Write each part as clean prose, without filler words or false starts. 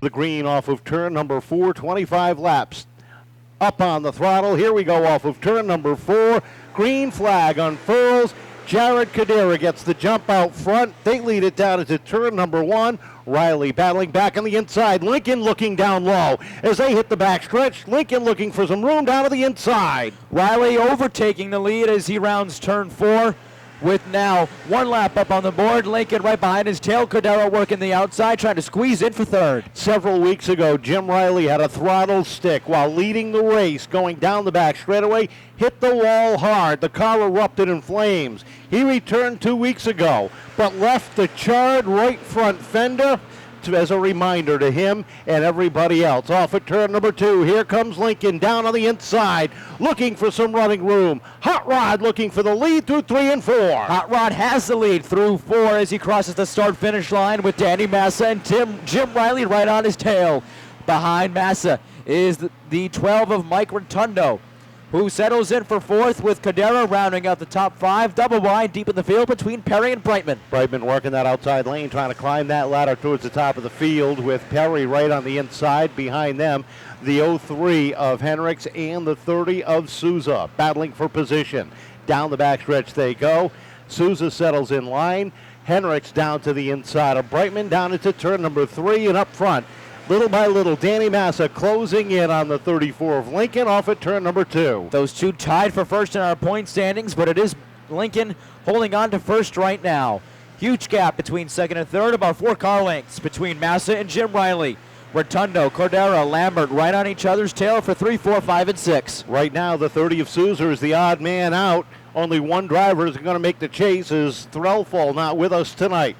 The green off of turn number 4, 25 laps. Up on the throttle. Here we go off of turn number 4. Green flag unfurls. Jared Cadera gets the jump out front. They lead it down into turn number 1. Riley battling back on the inside. Lincoln looking down low as they hit the back stretch. Lincoln looking for some room down to the inside. Riley overtaking the lead as he rounds turn 4 with now 1 lap up on the board. Lincoln right behind his tail. Cadera working the outside, trying to squeeze in for third. Several weeks ago, Jim Riley had a throttle stick while leading the race, going down the back straightaway, hit the wall hard. The car erupted in flames. He returned 2 weeks ago, but left the charred right front fender as a reminder to him and everybody else. Off at turn number 2, here comes Lincoln down on the inside, looking for some running room. Hot Rod looking for the lead through 3 and 4. Hot Rod has the lead through 4 as he crosses the start-finish line with Danny Massa and Jim Riley right on his tail. Behind Massa is the 12 of Mike Rotundo, who settles in for 4th with Cadera rounding out the top 5. Double wide deep in the field between Perry and Brightman. Brightman working that outside lane, trying to climb that ladder towards the top of the field with Perry right on the inside. Behind them, the 03 of Henricks and the 30 of Souza battling for position. Down the backstretch they go. Souza settles in line. Henricks down to the inside of Brightman, down into turn number 3, and up front, little by little, Danny Massa closing in on the 34 of Lincoln off at turn number 2. Those two tied for first in our point standings, but it is Lincoln holding on to first right now. Huge gap between second and third, about 4 car lengths between Massa and Jim Riley. Rotundo, Cadera, Lambert right on each other's tail for 3, 4, 5, and 6. Right now, the 30 of Souza is the odd man out. Only one driver is going to make the chase. Is Threlfall not with us tonight?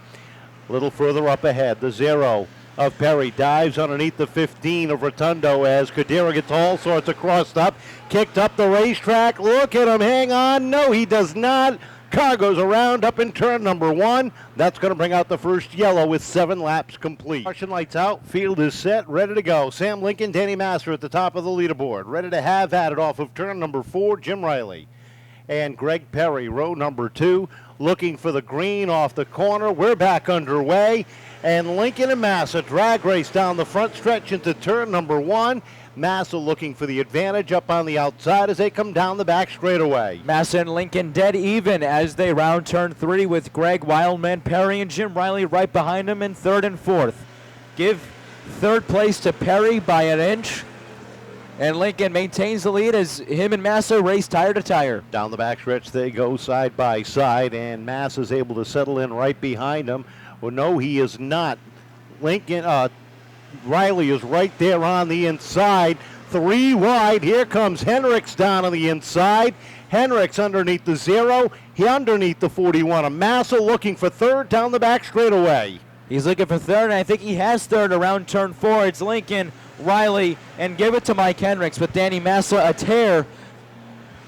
A little further up ahead, the 0 of Perry dives underneath the 15 of Rotundo as Cadera gets all sorts of crossed up, kicked up the racetrack. Look at him, hang on. No, he does not. Car goes around up in turn number 1. That's going to bring out the first yellow with 7 laps complete. Caution lights out, field is set, ready to go. Sam Lincoln, Danny Master at the top of the leaderboard, ready to have at it off of turn number 4, Jim Riley. And Greg Perry, row number 2, looking for the green off the corner. We're back underway. And Lincoln and Massa drag race down the front stretch into turn number 1. Massa looking for the advantage up on the outside as they come down the back straightaway. Massa and Lincoln dead even as they round turn 3 with Greg, Wildman, Perry, and Jim Riley right behind them in 3rd and 4th. Give 3rd place to Perry by an inch. And Lincoln maintains the lead as him and Massa race tire to tire. Down the backstretch they go side by side, and Massa's able to settle in right behind him. Well, no, he is not. Riley is right there on the inside. 3 wide. Here comes Henricks down on the inside. Henricks underneath the 0. He underneath the 41 of Massa looking for 3rd down the back straightaway. He's looking for 3rd, and I think he has 3rd around turn 4. It's Lincoln, Riley, and give it to Mike Henricks with Danny Massa a tear.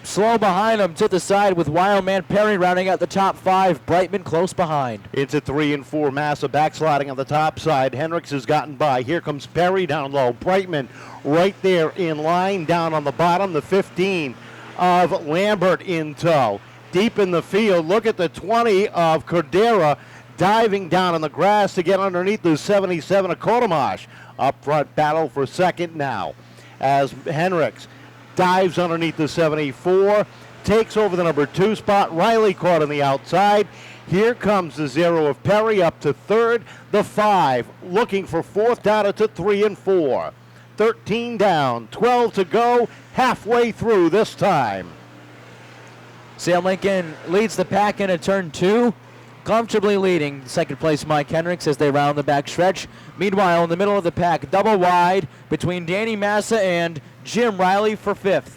Slow behind him to the side with Wildman Perry rounding out the top 5. Brightman close behind. Into 3 and 4. Massa backsliding on the top side. Henricks has gotten by. Here comes Perry down low. Brightman right there in line down on the bottom. The 15 of Lambert in tow. Deep in the field. Look at the 20 of Cadera diving down on the grass to get underneath the 77 of Kotomash. Up front battle for 2nd now as Henricks dives underneath the 74, takes over the number 2 spot. Riley caught on the outside. Here comes the 0 of Perry up to 3rd. The 5 looking for 4th down to 3 and 4. 13 down, 12 to go, halfway through this time. Sam Lincoln leads the pack into turn 2. Comfortably leading 2nd place Mike Henricks as they round the back stretch. Meanwhile, in the middle of the pack, double wide between Danny Massa and Jim Riley for 5th.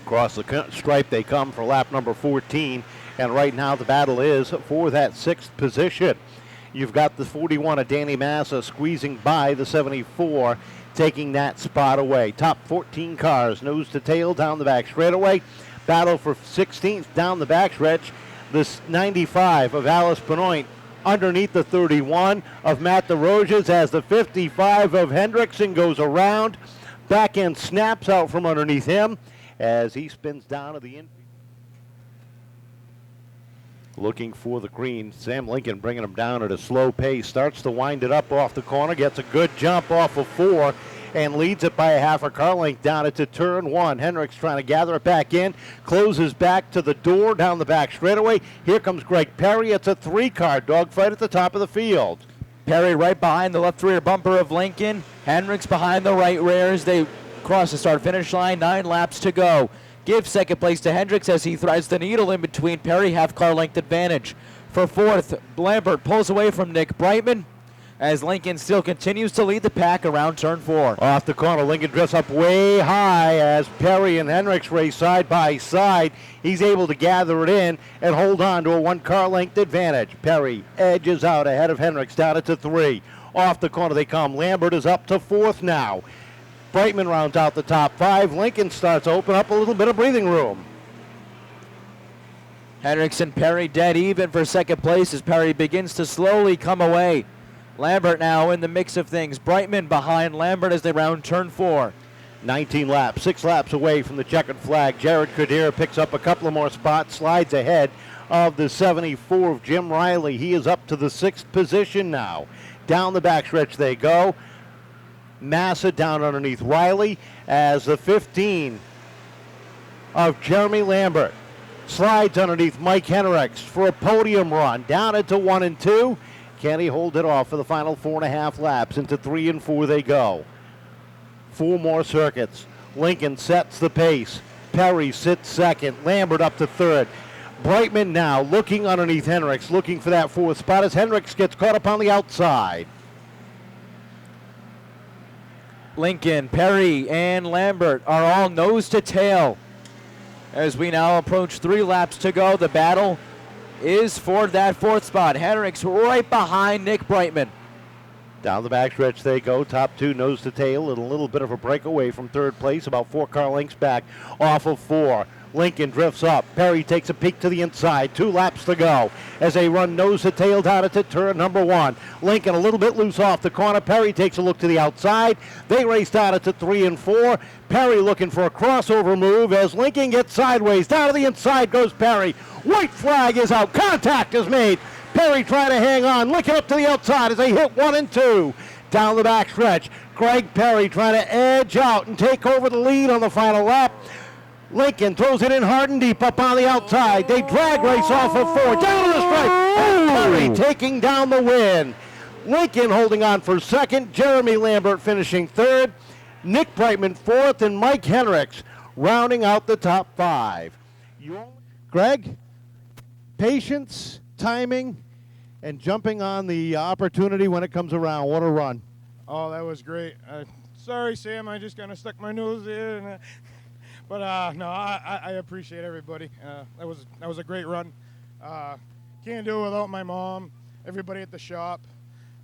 Across the stripe they come for lap number 14, and right now the battle is for that 6th position. You've got the 41 of Danny Massa squeezing by the 74, taking that spot away. Top 14 cars, nose to tail down the back straightaway. Battle for 16th down the back stretch. This 95 of Alice Benoit underneath the 31 of Matt DeRoges as the 55 of Hendrickson goes around. Back end snaps out from underneath him as he spins down to the infield. looking for the green. Sam Lincoln bringing him down at a slow pace. Starts to wind it up off the corner. Gets a good jump off of 4 and leads it by a half a car length down into turn 1. Hendricks trying to gather it back in. Closes back to the door down the back straightaway. Here comes Greg Perry. It's a 3-car dogfight at the top of the field. Perry right behind the left rear bumper of Lincoln. Hendricks behind the right rear as they cross the start-finish line. 9 laps to go. Give second place to Hendricks as he threads the needle in between Perry. Half-car length advantage. For 4th, Lambert pulls away from Nick Brightman as Lincoln still continues to lead the pack around turn 4. Off the corner, Lincoln drifts up way high as Perry and Hendricks race side by side. He's able to gather it in and hold on to a 1-car length advantage. Perry edges out ahead of Hendricks down to 3. Off the corner they come. Lambert is up to 4th now. Brightman rounds out the top 5. Lincoln starts to open up a little bit of breathing room. Hendricks and Perry dead even for second place as Perry begins to slowly come away. Lambert now in the mix of things. Brightman behind Lambert as they round turn 4. 19 laps, 6 laps away from the checkered flag. Jared Kadir picks up a couple of more spots, slides ahead of the 74 of Jim Riley. He is up to the 6th position now. Down the backstretch they go. Massa down underneath Riley as the 15 of Jeremy Lambert slides underneath Mike Hendricks for a podium run. Down into 1 and 2. Can he hold it off for the final 4.5 laps? Into 3 and 4 they go. 4 more circuits. Lincoln sets the pace. Perry sits 2nd. Lambert up to 3rd. Brightman now looking underneath Hendricks, looking for that 4th spot as Hendricks gets caught up on the outside. Lincoln, Perry, and Lambert are all nose to tail as we now approach 3 laps to go. The battle is for that 4th spot. Hendricks right behind Nick Brightman. Down the backstretch they go. Top 2 nose to tail and a little bit of a breakaway from 3rd place. About 4 car lengths back off of 4. Lincoln drifts up. Perry takes a peek to the inside. 2 laps to go as they run nose to tail down into turn number 1. Lincoln a little bit loose off the corner. Perry takes a look to the outside. They race down into 3 and 4. Perry looking for a crossover move as Lincoln gets sideways. Down to the inside goes Perry. White flag is out. Contact is made. Perry trying to hang on. Lincoln up to the outside as they hit 1 and 2. Down the backstretch, Greg Perry trying to edge out and take over the lead on the final lap. Lincoln throws it in hard and deep up on the outside. They drag race off of 4. Down to the stripe. And Perry taking down the win. Lincoln holding on for 2nd. Jeremy Lambert finishing 3rd. Nick Brightman 4th. And Mike Hendricks rounding out the top 5. Greg, patience, timing, and jumping on the opportunity when it comes around. What a run. Oh, that was great. Sorry, Sam, I just kind of stuck my nose in. But no, I appreciate everybody. That was a great run. Can't do it without my mom, everybody at the shop,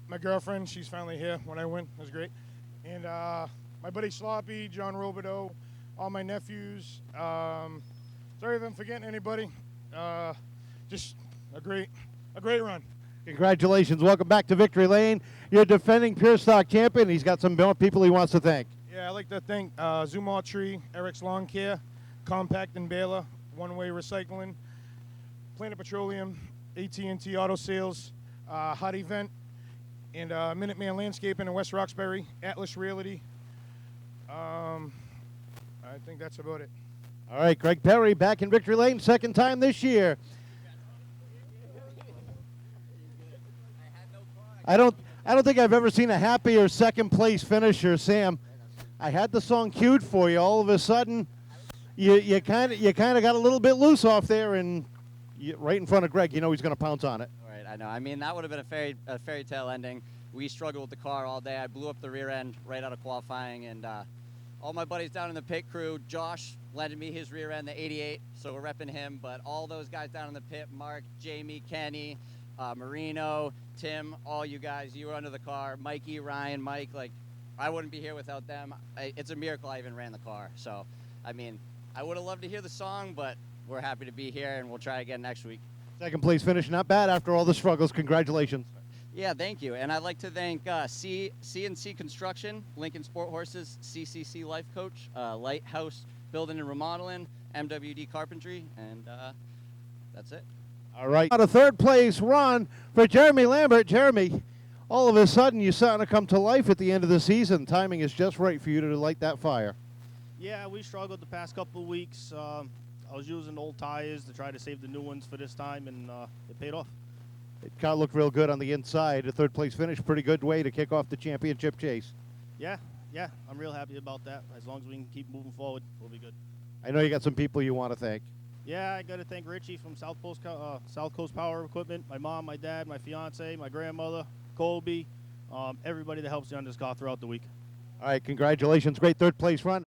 my girlfriend. She's finally here when I win. It was great. And my buddy Sloppy, John Robideau, all my nephews. Sorry if I'm forgetting anybody. Just a great run. Congratulations. Welcome back to Victory Lane. You're defending Pure Stock champion. He's got some more people he wants to thank. Yeah, I'd like to thank Zumar Tree, Eric's Lawn Care, Compact and Baylor, One Way Recycling, Planet Petroleum, AT&T Auto Sales, Hot Event, and Minuteman Landscaping in West Roxbury, Atlas Realty. I think that's about it. All right, Greg Perry back in Victory Lane, 2nd time this year. I don't think I've ever seen a happier 2nd place finisher, Sam. I had the song queued for you. All of a sudden, you kind of got a little bit loose off there, and right in front of Greg, you know he's going to pounce on it. Right, I know. I mean, that would have been a fairy tale ending. We struggled with the car all day. I blew up the rear end right out of qualifying, and all my buddies down in the pit crew, Josh lended me his rear end, the 88, so we're repping him. But all those guys down in the pit, Mark, Jamie, Kenny, Marino, Tim, all you guys, you were under the car. Mikey, Ryan, Mike, like, I wouldn't be here without them. It's a miracle I even ran the car. So, I mean, I would have loved to hear the song, but we're happy to be here, and we'll try again next week. 2nd place finish, not bad after all the struggles. Congratulations. Yeah, thank you. And I'd like to thank C&C Construction, Lincoln Sport Horses, CCC Life Coach, Lighthouse Building and Remodeling, MWD Carpentry, and that's it. All right. On a third place run for Jeremy Lambert. Jeremy, all of a sudden you're starting to come to life at the end of the season. Timing is just right for you to light that fire. Yeah, we struggled the past couple of weeks. I was using old tires to try to save the new ones for this time, and it paid off. It car looked real good on the inside. A third place finish, pretty good way to kick off the championship chase. Yeah, I'm real happy about that. As long as we can keep moving forward, we'll be good. I know you got some people you want to thank. Yeah, I got to thank Richie from South Coast Power Equipment, my mom, my dad, my fiance, my grandmother, Colby, everybody that helps me on this car throughout the week. All right, congratulations. Great third place run.